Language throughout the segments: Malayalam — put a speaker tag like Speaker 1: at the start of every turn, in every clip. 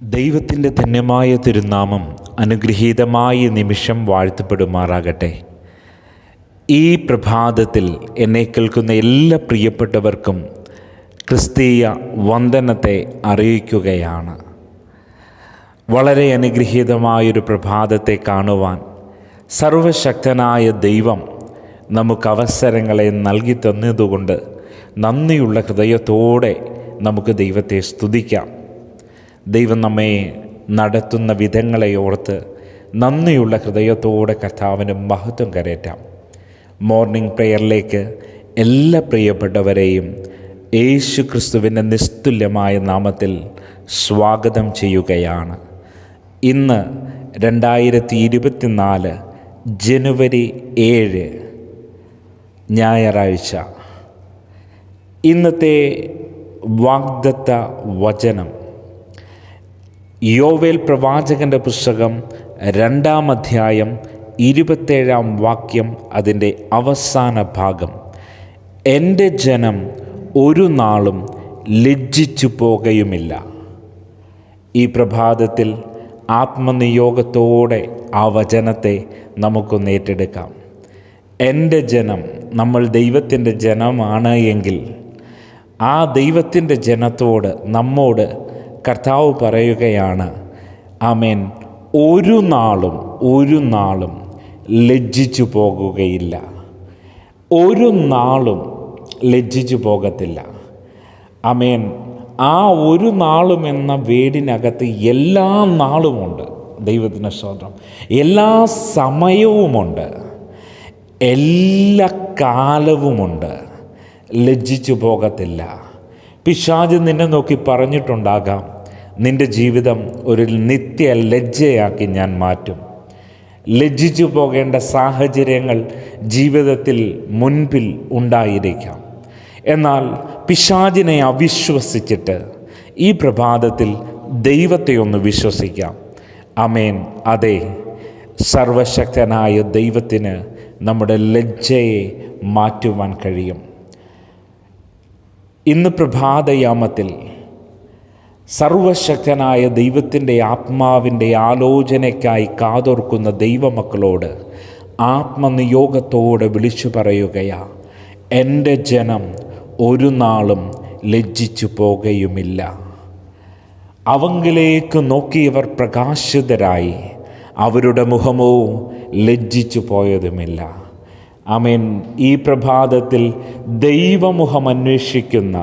Speaker 1: ദൈവത്തിൻ്റെ ധന്യമായ തിരുനാമം അനുഗ്രഹീതമായ നിമിഷം വാഴ്ത്തപ്പെടുമാറാകട്ടെ. ഈ പ്രഭാതത്തിൽ എന്നെ കേൾക്കുന്ന എല്ലാ പ്രിയപ്പെട്ടവർക്കും ക്രിസ്തീയ വന്ദനത്തെ അറിയിക്കുകയാണ്. വളരെ അനുഗ്രഹീതമായൊരു പ്രഭാതത്തെ കാണുവാൻ സർവശക്തനായ ദൈവം നമുക്ക് അവസരങ്ങളെ നൽകി തന്നതുകൊണ്ട് നന്ദിയുള്ള ഹൃദയത്തോടെ നമുക്ക് ദൈവത്തെ സ്തുതിക്കാം. ദൈവം നമ്മെ നടത്തുന്ന വിധങ്ങളെ ഓർത്ത് നന്ദിയുള്ള ഹൃദയത്തോടെ കർത്താവിന് മഹത്വം കരയറ്റാം. മോർണിംഗ് പ്രെയറിലേക്ക് എല്ലാ പ്രിയപ്പെട്ടവരെയും യേശു ക്രിസ്തുവിൻ്റെ നിസ്തുല്യമായ നാമത്തിൽ സ്വാഗതം ചെയ്യുകയാണ്. ഇന്ന് 2024 ജനുവരി 7 ഞായറാഴ്ച. ഇന്നത്തെ വാഗ്ദത്ത വചനം യോവേൽ പ്രവാചകൻ്റെ പുസ്തകം 2-ാം അധ്യായം 27-ാം വാക്യം, അതിൻ്റെ അവസാന ഭാഗം. എൻ്റെ ജനം ഒരു നാളും ലജ്ജിച്ചു പോകുകയുമില്ല. ഈ പ്രഭാതത്തിൽ ആത്മനിയോഗത്തോടെ ആ വചനത്തെ നമുക്കൊന്ന് ഏറ്റെടുക്കാം. എൻ്റെ ജനം, നമ്മൾ ദൈവത്തിൻ്റെ ജനമാണ് എങ്കിൽ ആ ദൈവത്തിൻ്റെ ജനത്തോട്, നമ്മോട് കർത്താവ് പറയുകയാണ്, ആമേൻ, ഒരു നാളും ലജ്ജിച്ചു പോകുകയില്ല. ഒരു നാളും ലജ്ജിച്ചു പോകത്തില്ല. ആമേൻ. ആ ഒരു നാളും എന്ന വേടിനകത്ത് എല്ലാ നാളുമുണ്ട്. ദൈവത്തിന് സ്തോത്രം. എല്ലാ സമയവുമുണ്ട്, എല്ലാ കാലവുമുണ്ട്. ലജ്ജിച്ചു പോകത്തില്ല. പിശാച് നിന്നെ നോക്കി പറഞ്ഞിട്ടുണ്ടാകാം, നിൻ്റെ ജീവിതം ഒരു നിത്യ ലജ്ജയാക്കി ഞാൻ മാറ്റും. ലജ്ജിച്ചു പോകേണ്ട സാഹചര്യങ്ങൾ ജീവിതത്തിൽ മുൻപിൽ ഉണ്ടായിരിക്കാം. എന്നാൽ പിശാചിനെ അവിശ്വസിച്ചിട്ട് ഈ പ്രഭാതത്തിൽ ദൈവത്തെ ഒന്ന് വിശ്വസിക്കാം. ആമേൻ. അതെ, സർവശക്തനായ ദൈവത്തിന് നമ്മുടെ ലജ്ജയെ മാറ്റുവാൻ കഴിയും. ഇന്ന് പ്രഭാതയാമത്തിൽ സർവശക്തനായ ദൈവത്തിൻ്റെ ആത്മാവിൻ്റെ ആലോചനയ്ക്കായി കാതോർക്കുന്ന ദൈവമക്കളോട് ആത്മനിയോഗത്തോടെ വിളിച്ചു പറയുകയാ, എൻ്റെ ജനം ഒരു നാളും ലജ്ജിച്ചു പോകുകയുമില്ല. അവങ്കിലേക്ക് നോക്കിയവർ പ്രകാശിതരായി, അവരുടെ മുഖമോ ലജ്ജിച്ചു പോയതുമില്ല. ആമേൻ. ഈ പ്രഭാതത്തിൽ ദൈവമുഖം അന്വേഷിക്കുന്ന,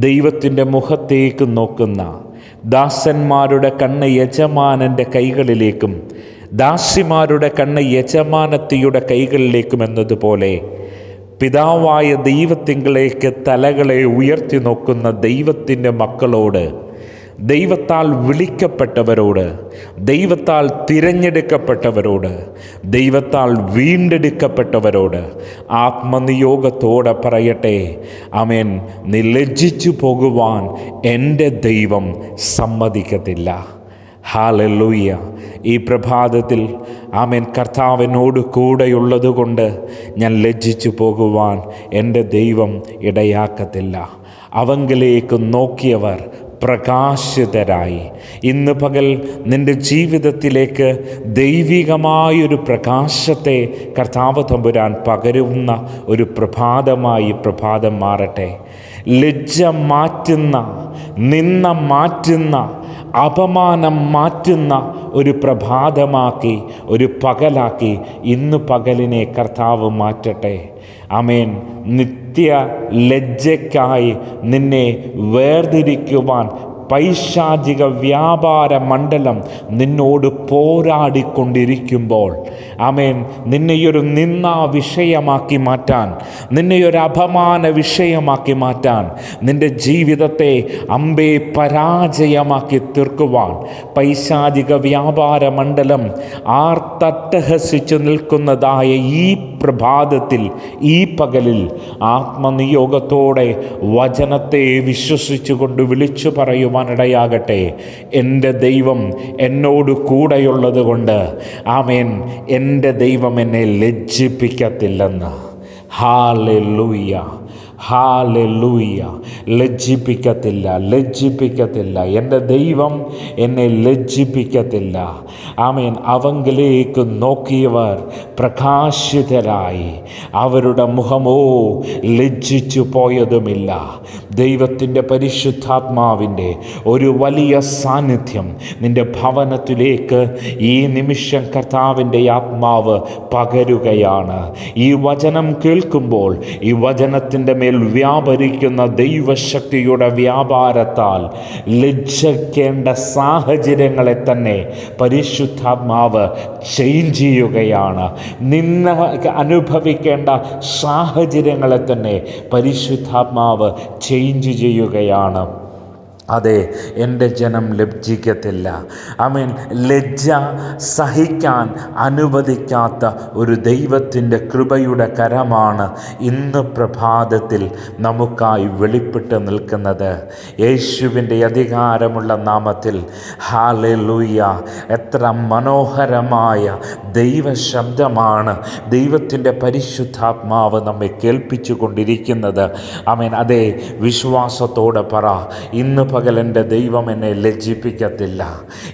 Speaker 1: ദൈവത്തിൻ്റെ മുഖത്തേക്ക് നോക്കുന്ന ദാസന്മാരുടെ കണ്ണ് യജമാനൻ്റെ കൈകളിലേക്കും ദാസിമാരുടെ കണ്ണ് യജമാനത്തിയുടെ കൈകളിലേക്കും എന്നതുപോലെ പിതാവായ ദൈവത്തിങ്കിലേക്ക് തലകളെ ഉയർത്തി നോക്കുന്ന ദൈവത്തിൻ്റെ മക്കളോട്, ദൈവത്താൽ വിളിക്കപ്പെട്ടവരോട്, ദൈവത്താൽ തിരഞ്ഞെടുക്കപ്പെട്ടവരോട്, ദൈവത്താൽ വീണ്ടെടുക്കപ്പെട്ടവരോട് ആത്മനിയോഗത്തോടെ പറയട്ടെ, ആമേൻ, നീ ലജ്ജിച്ചു പോകുവാൻ എൻ്റെ ദൈവം സമ്മതിക്കത്തില്ല. ഹല്ലേലൂയ. ഈ പ്രഭാതത്തിൽ ആമേൻ, കർത്താവിനോട് കൂടെയുള്ളത് കൊണ്ട് ഞാൻ ലജ്ജിച്ചു പോകുവാൻ എൻ്റെ ദൈവം ഇടയാക്കത്തില്ല. അവങ്കിലേക്ക് നോക്കിയവർ പ്രകാശിതരായി. ഇന്ന് പകൽ നിൻ്റെ ജീവിതത്തിലേക്ക് ദൈവികമായൊരു പ്രകാശത്തെ കർത്താവ് തമ്പുരാൻ പകരുന്ന ഒരു പ്രഭാതമായി പ്രഭാതം മാറട്ടെ. ലജ്ജ മാറ്റുന്ന, നിന്ന മാറ്റുന്ന, അപമാനം മാറ്റുന്ന ഒരു പ്രഭാതമാക്കി, ഒരു പകലാക്കി ഇന്ന് പകലിനെ കർത്താവ് മാറ്റട്ടെ. ആമേൻ. നിത്യ ലജ്ജയ്ക്കായി നിന്നെ വേർതിരിക്കുവാൻ പൈശാചിക വ്യാപാര മണ്ഡലം നിന്നോട് പോരാടിക്കൊണ്ടിരിക്കുമ്പോൾ, ആമേൻ, നിന്നെയൊരു നിന്ദാ വിഷയമാക്കി മാറ്റാൻ, നിന്നെയൊരു അപമാന വിഷയമാക്കി മാറ്റാൻ, നിൻ്റെ ജീവിതത്തെ അമ്പേ പരാജയമാക്കി തീർക്കുവാൻ പൈശാചിക വ്യാപാര മണ്ഡലം ആർത്തട്ടഹസിച്ചു നിൽക്കുന്നതായ ഈ പ്രഭാതത്തിൽ, ഈ പകലിൽ ആത്മനിയോഗത്തോടെ വചനത്തെ വിശ്വസിച്ചുകൊണ്ട് വിളിച്ചു പറയുവാനിടയാകട്ടെ. എൻ്റെ ദൈവം എന്നോട് കൂടെയുള്ളത് കൊണ്ട്, ആമേൻ, എൻ്റെ ദൈവം എന്നെ ലജ്ജിപ്പിക്കത്തില്ലെന്ന്. ഹല്ലേലൂയ. ഹല്ലേലൂയ. ലജ്ജിപ്പിക്കത്തില്ല. എൻ്റെ ദൈവം എന്നെ ലജ്ജിപ്പിക്കത്തില്ല. ആമേൻ. അവങ്കിലേക്ക് നോക്കിയവർ പ്രകാശിതരായി, അവരുടെ മുഖമോ ലജ്ജിച്ചു പോയതുമില്ല. ദൈവത്തിൻ്റെ പരിശുദ്ധാത്മാവിൻ്റെ ഒരു വലിയ സാന്നിധ്യം നിൻ്റെ ഭവനത്തിലേക്ക് ഈ നിമിഷം കർത്താവിൻ്റെ ആത്മാവ് പകരുകയാണ്. ഈ വചനം കേൾക്കുമ്പോൾ ഈ വചനത്തിൻ്റെ മേൽ വ്യാപരിക്കുന്ന ദൈവശക്തിയുടെ വ്യാപാരത്താൽ ലജ്ജിക്കേണ്ട സാഹചര്യങ്ങളെ തന്നെ പരിശുദ്ധാത്മാവ് ചേഞ്ച് ചെയ്യുകയാണ്. നിന്ന അനുഭവിക്കേണ്ട സാഹചര്യങ്ങളെ തന്നെ പരിശുദ്ധാത്മാവ് ചേഞ്ച് ചെയ്യുകയാണ്. അതെ, എൻ്റെ ജനം ലജ്ജിക്കത്തില്ല. ആമേൻ. ലജ്ജ സഹിക്കാൻ അനുവദിക്കാത്ത ഒരു ദൈവത്തിൻ്റെ കൃപയുടെ കരമാണ് ഇന്ന് പ്രഭാതത്തിൽ നമുക്കായി വെളിപ്പെട്ട് നിൽക്കുന്നത്. യേശുവിൻ്റെ അധികാരമുള്ള നാമത്തിൽ ഹല്ലേലൂയ. എത്ര മനോഹരമായ ദൈവശബ്ദമാണ് ദൈവത്തിൻ്റെ പരിശുദ്ധാത്മാവ് നമ്മെ കേൾപ്പിച്ചു കൊണ്ടിരിക്കുന്നത്. ആമേൻ. അതെ, വിശ്വാസത്തോടെ പറ, ഇന്ന് പകൽ എൻ്റെ ദൈവം എന്നെ ലജ്ജിപ്പിക്കത്തില്ല.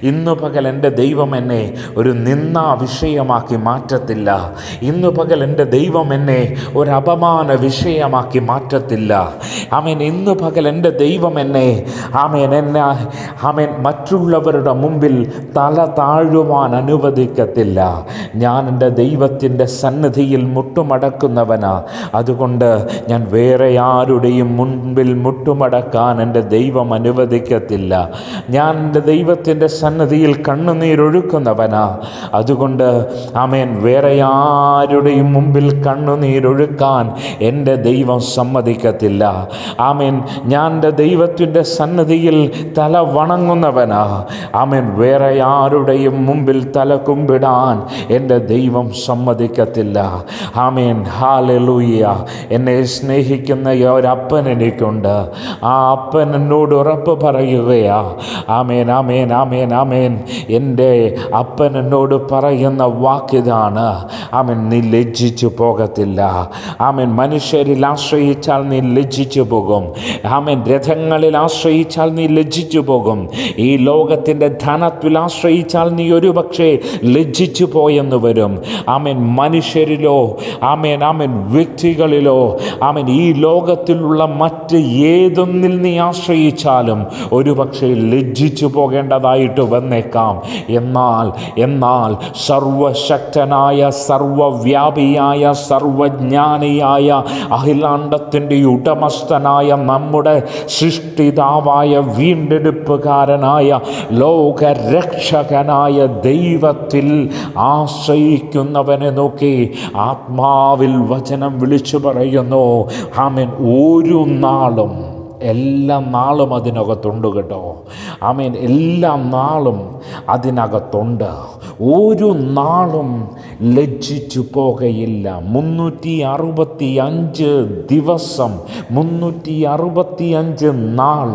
Speaker 1: ഇന്നു പകൽ എൻ്റെ ദൈവം എന്നെ ഒരു നിന്ദാ വിഷയമാക്കി മാറ്റത്തില്ല. ഇന്നു പകൽ എൻ്റെ ദൈവം എന്നെ ഒരു അപമാന വിഷയമാക്കി മാറ്റത്തില്ല. ആമേൻ. ഇന്നു പകൽ എൻ്റെ ദൈവം എന്നെ മറ്റുള്ളവരുടെ മുമ്പിൽ തല താഴുവാൻ അനുവദിക്കത്തില്ല. ഞാൻ എൻ്റെ ദൈവത്തിൻ്റെ സന്നിധിയിൽ മുട്ടുമടക്കുന്നവനാ. അതുകൊണ്ട് ഞാൻ വേറെ ആരുടെയും മുൻപിൽ മുട്ടുമടക്കാൻ എൻ്റെ ദൈവം അനുവദിക്കത്തില്ല. ഞാൻ എൻ്റെ ദൈവത്തിൻ്റെ സന്നിധിയിൽ കണ്ണുനീരൊഴുക്കുന്നവനാ. അതുകൊണ്ട് ആമേൻ, വേറെ ആരുടെയും മുമ്പിൽ കണ്ണുനീരൊഴുക്കാൻ എൻ്റെ ദൈവം സമ്മതിക്കത്തില്ല. ആമേൻ. ഞാൻ എൻ്റെ ദൈവത്തിൻ്റെ സന്നിധിയിൽ തല വണങ്ങുന്നവനാ. ആമേൻ. വേറെ ആരുടെയും മുമ്പിൽ തല കുമ്പിടാൻ എൻ്റെ ദൈവം സമ്മതിക്കത്തില്ല. ആമേൻ. ഹല്ലേലൂയ. എന്നെ സ്നേഹിക്കുന്ന ഒരപ്പൻ എനിക്കുണ്ട്. ആ അപ്പൻ എന്നോട് ഉറപ്പ് പറയുകയാ. ആമേൻ, ആമേൻ, ആമേൻ, ആമേൻ. എൻ്റെ അപ്പൻ എന്നോട് പറയുന്ന വാക്കിതാണ്. ആമേൻ. നീ ലജ്ജിച്ചു പോകത്തില്ല. ആമേൻ. മനുഷ്യരിൽ ആശ്രയിച്ചാൽ നീ ലജ്ജിച്ചു പോകും. ആമേൻ. രഥങ്ങളിൽ ആശ്രയിച്ചാൽ നീ ലജ്ജിച്ചു പോകും. ഈ ലോകത്തിൻ്റെ ധനത്തിൽ ആശ്രയിച്ചാൽ നീ ഒരുപക്ഷെ ലജ്ജിച്ചു പോയെന്ന് വരും. ആമേൻ. മനുഷ്യരിലോ ആമേൻ ആമേൻ വ്യക്തികളിലോ ആമേൻ ഈ ലോകത്തിലുള്ള മറ്റ് ഏതൊന്നിൽ നീ ആശ്രയിച്ചാലും ഒരുപക്ഷെ ലജ്ജിച്ചു പോകേണ്ടതായിട്ട് വന്നേക്കാം. എന്നാൽ സർവശക്തനായ, സർവവ്യാപിയായ, സർവജ്ഞാനിയായ, അഖിലാണ്ടത്തിൻ്റെ ഉടമസ്ഥനായ, നമ്മുടെ സൃഷ്ടിതാവായ, വീണ്ടെടുപ്പുകാരനായ, ലോകരക്ഷകനായ ദൈവത്തിൽ ആശ്രയിക്കുന്നവനെ നോക്കി ആത്മാവിൽ വചനം വിളിച്ചു പറയുന്നു. ആമേൻ. ഒരു നാളും, എല്ലാ നാളും അതിനകത്തുണ്ട് കേട്ടോ. ആമേൻ. എല്ലാ നാളും അതിനകത്തുണ്ട്. ഒരു നാളും ലജ്ജിച്ചു പോകയില്ല. 365 ദിവസം, 365 നാൾ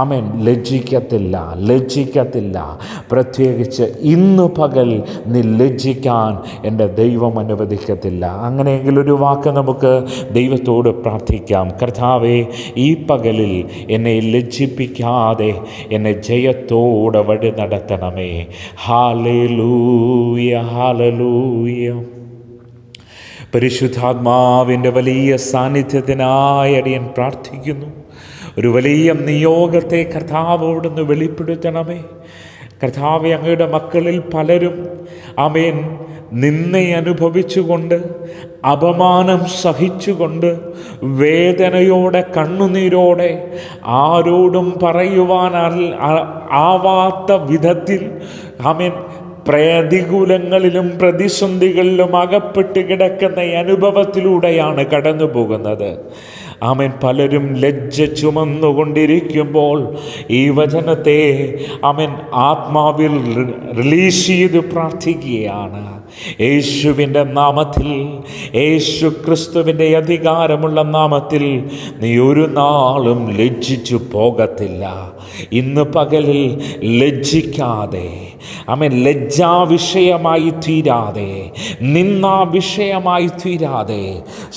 Speaker 1: ആമേൻ ലജ്ജിക്കത്തില്ല. പ്രത്യേകിച്ച് ഇന്ന് പകൽ നീ ലജ്ജിക്കാൻ എൻ്റെ ദൈവം അനുവദിക്കത്തില്ല. അങ്ങനെയെങ്കിൽ ഒരു വാക്ക് നമുക്ക് ദൈവത്തോട് പ്രാർത്ഥിക്കാം. കർത്താവേ, ഈ പകലിൽ എന്നെ ലജ്ജിപ്പിക്കാതെ എന്നെ ജയത്തോടെ വഴി നടത്തണമേ. Hallelujah, hallelujah. പരിശുദ്ധാത്മാവിൻ്റെ വലിയ സാന്നിധ്യത്തിനായി അടിയൻ പ്രാർത്ഥിക്കുന്നു. ഒരു വലിയ നിയോഗത്തെ കർത്താവോടൊന്ന് വെളിപ്പെടുത്തണമേ. കർത്താവേ, അങ്ങയുടെ മക്കളിൽ പലരും ആമേൻ നിന്ന അനുഭവിച്ചുകൊണ്ട്, അപമാനം സഹിച്ചുകൊണ്ട്, വേദനയോടെ, കണ്ണുനീരോടെ, ആരോടും പറയുവാൻ ആവാത്ത വിധത്തിൽ ആമേൻ പ്രതികൂലങ്ങളിലും പ്രതിസന്ധികളിലും അകപ്പെട്ട് കിടക്കുന്ന അനുഭവത്തിലൂടെയാണ് കടന്നു പോകുന്നത്. ആമേൻ. പലരും ലജ്ജ ചുമന്നുകൊണ്ടിരിക്കുമ്പോൾ ഈ വചനത്തെ ആമേൻ ആത്മാവിൽ റിലീസ് ചെയ്ത് പ്രാർത്ഥിക്കുകയാണ്. യേശുവിൻ്റെ നാമത്തിൽ, യേശു ക്രിസ്തുവിൻ്റെ അധികാരമുള്ള നാമത്തിൽ നീ ഒരു നാളും ലജ്ജിച്ചു പോകത്തില്ല. ഇന്ന് പകലിൽ ലജ്ജിക്കാതെ, ആമേൻ, ലജ്ജാവിഷയമായി തീരാതെ, നിന്നാ വിഷയമായി തീരാതെ,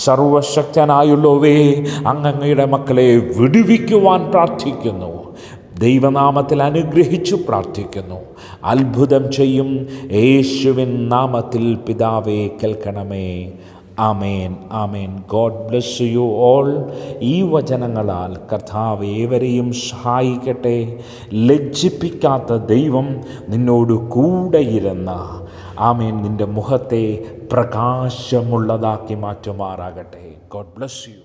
Speaker 1: സർവശക്തനായുള്ളവേ അങ്ങയുടെ മക്കളെ വിടുവിക്കുവാൻ പ്രാർത്ഥിക്കുന്നു. ദൈവനാമത്തിൽ അനുഗ്രഹിച്ചു പ്രാർത്ഥിക്കുന്നു. അത്ഭുതം ചെയ്യും യേശുവിൻ നാമത്തിൽ പിതാവേ കേൾക്കണമേ. ആമേൻ, ആമേൻ. God bless you all. ഈ വചനങ്ങളാൽ കർത്താവ് ഏവരെയും സഹായിക്കട്ടെ. ലജ്ജിപ്പിക്കാത്ത ദൈവം നിന്നോട് കൂടെയിരുന്ന ആമേൻ നിൻ്റെ മുഖത്തെ പ്രകാശമുള്ളതാക്കി മാറ്റുമാറാകട്ടെ. God bless U.